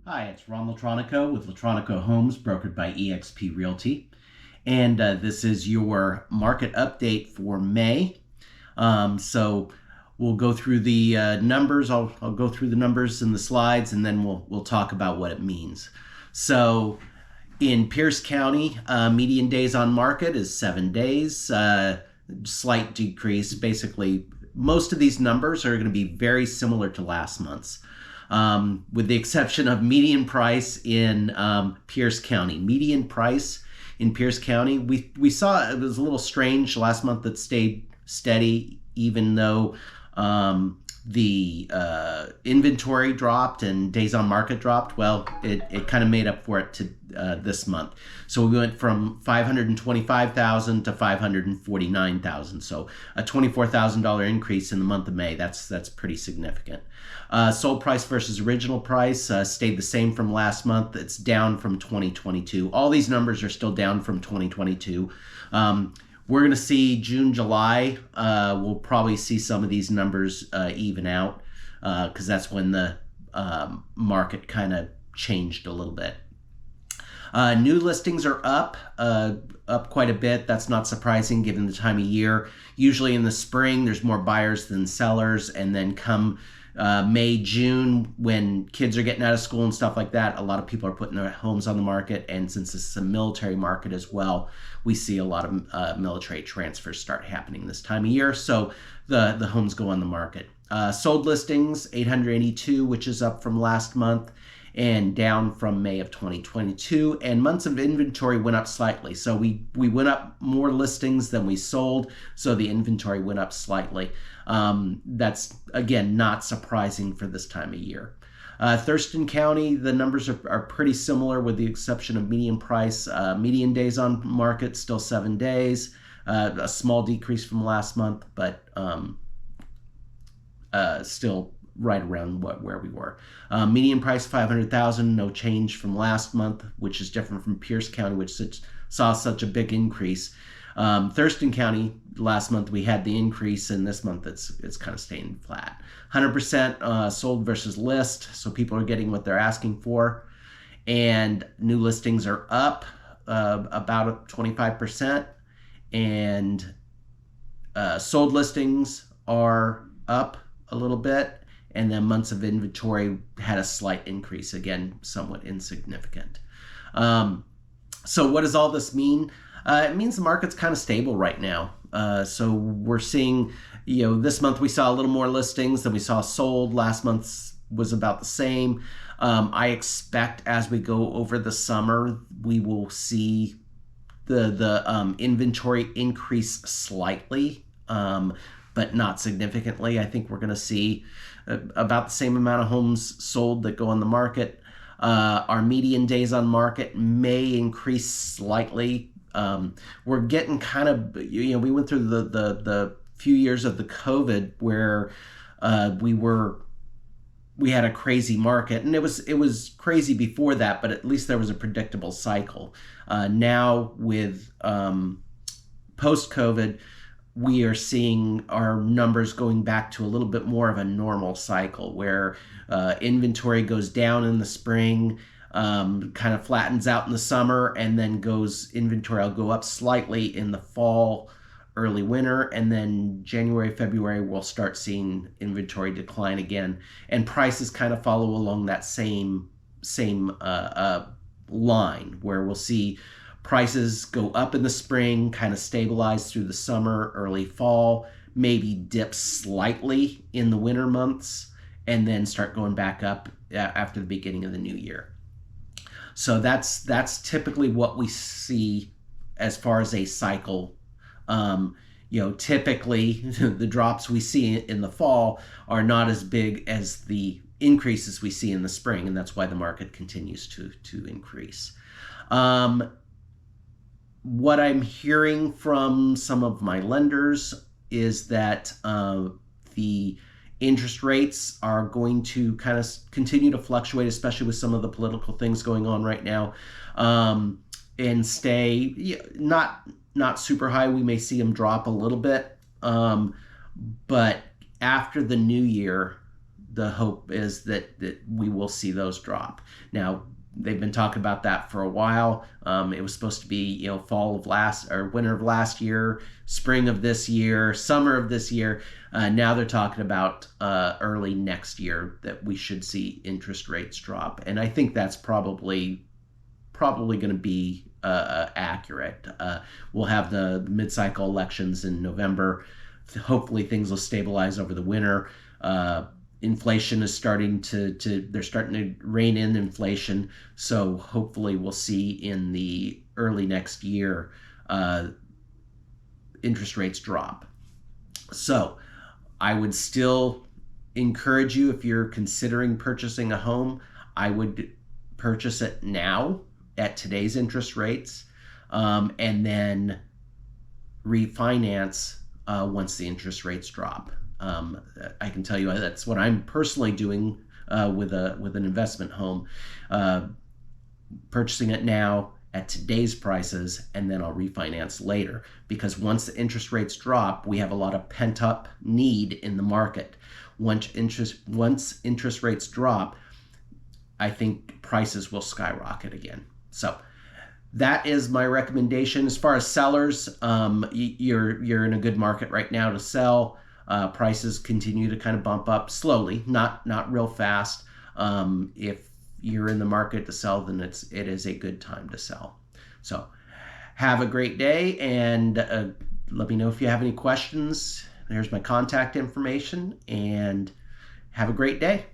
Hi, it's Ron Latronico with Latronico Homes, brokered by eXp Realty. And this is your market update for May. So we'll go through the numbers. I'll go through the numbers in the slides, and then we'll talk about what it means. So in Pierce County, median days on market is 7 days. Slight decrease. Basically, most of these numbers are going to be very similar to last month's. With the exception of median price in Pierce County. Median price in Pierce County, we saw it was a little strange last month. That stayed steady, even though the inventory dropped and days on market dropped. Well, it kind of made up for it to this month. So we went from 525,000 to 549,000. So a $24,000 increase in the month of May. That's pretty significant. Sold price versus original price stayed the same from last month. It's down from 2022. All these numbers are still down from 2022. We're going to see June, July. We'll probably see some of these numbers even out because that's when the market kind of changed a little bit. New listings are up quite a bit. That's not surprising given the time of year. Usually in the spring, there's more buyers than sellers, and then come May, June, when kids are getting out of school and stuff like that, a lot of people are putting their homes on the market. And since this is a military market as well, we see a lot of military transfers start happening this time of year. So the homes go on the market. Sold listings, 882, which is up from last month and down from May of 2022. And months of inventory went up slightly. So we went up more listings than we sold. So the inventory went up slightly. That's, again, not surprising for this time of year. Thurston County, the numbers are pretty similar with the exception of median price. Median days on market, still 7 days. A small decrease from last month, but still right around where we were. Median price, 500,000, no change from last month, which is different from Pierce County, which saw such a big increase. Thurston County, last month we had the increase, and this month it's kind of staying flat. 100% sold versus list, so people are getting what they're asking for. And new listings are up about 25%, and sold listings are up a little bit. And then months of inventory had a slight increase, again, somewhat insignificant. So what does all this mean? It means the market's kind of stable right now. So we're seeing, this month we saw a little more listings than we saw sold. Last month was about the same. I expect as we go over the summer, we will see the inventory increase slightly, but not significantly. I think we're going to see about the same amount of homes sold that go on the market. Our median days on market may increase slightly. We're getting kind of, we went through the few years of the COVID where we had a crazy market, and it was crazy before that, but at least there was a predictable cycle. Now with post-COVID, we are seeing our numbers going back to a little bit more of a normal cycle where inventory goes down in the spring, kind of flattens out in the summer, and then inventory will go up slightly in the fall, early winter, and then January, February, we'll start seeing inventory decline again. And prices kind of follow along that same line where we'll see prices go up in the spring, kind of stabilize through the summer, early fall, maybe dip slightly in the winter months, and then start going back up after the beginning of the new year. So that's typically what we see as far as a cycle. Typically the drops we see in the fall are not as big as the increases we see in the spring, and that's why the market continues to increase. What I'm hearing from some of my lenders is that the interest rates are going to kind of continue to fluctuate, especially with some of the political things going on right now, and stay not super high. We may see them drop a little bit, but after the new year, the hope is that we will see those drop. Now, they've been talking about that for a while. It was supposed to be, fall of last or winter of last year, spring of this year, summer of this year. Now they're talking about early next year that we should see interest rates drop, and I think that's probably going to be accurate. We'll have the mid-cycle elections in November. Hopefully, things will stabilize over the winter. Inflation is starting they're starting to rein in inflation. So hopefully we'll see in the early next year, interest rates drop. So I would still encourage you, if you're considering purchasing a home, I would purchase it now at today's interest rates, and then refinance once the interest rates drop. I can tell you that's what I'm personally doing with an investment home, purchasing it now at today's prices, and then I'll refinance later, because once the interest rates drop, we have a lot of pent-up need in the market. Once interest rates drop, I think prices will skyrocket again. So that is my recommendation. As far as sellers, you're in a good market right now to sell. Prices continue to kind of bump up slowly, not real fast. If you're in the market to sell, then it is a good time to sell. So have a great day, and let me know if you have any questions. There's my contact information, and have a great day.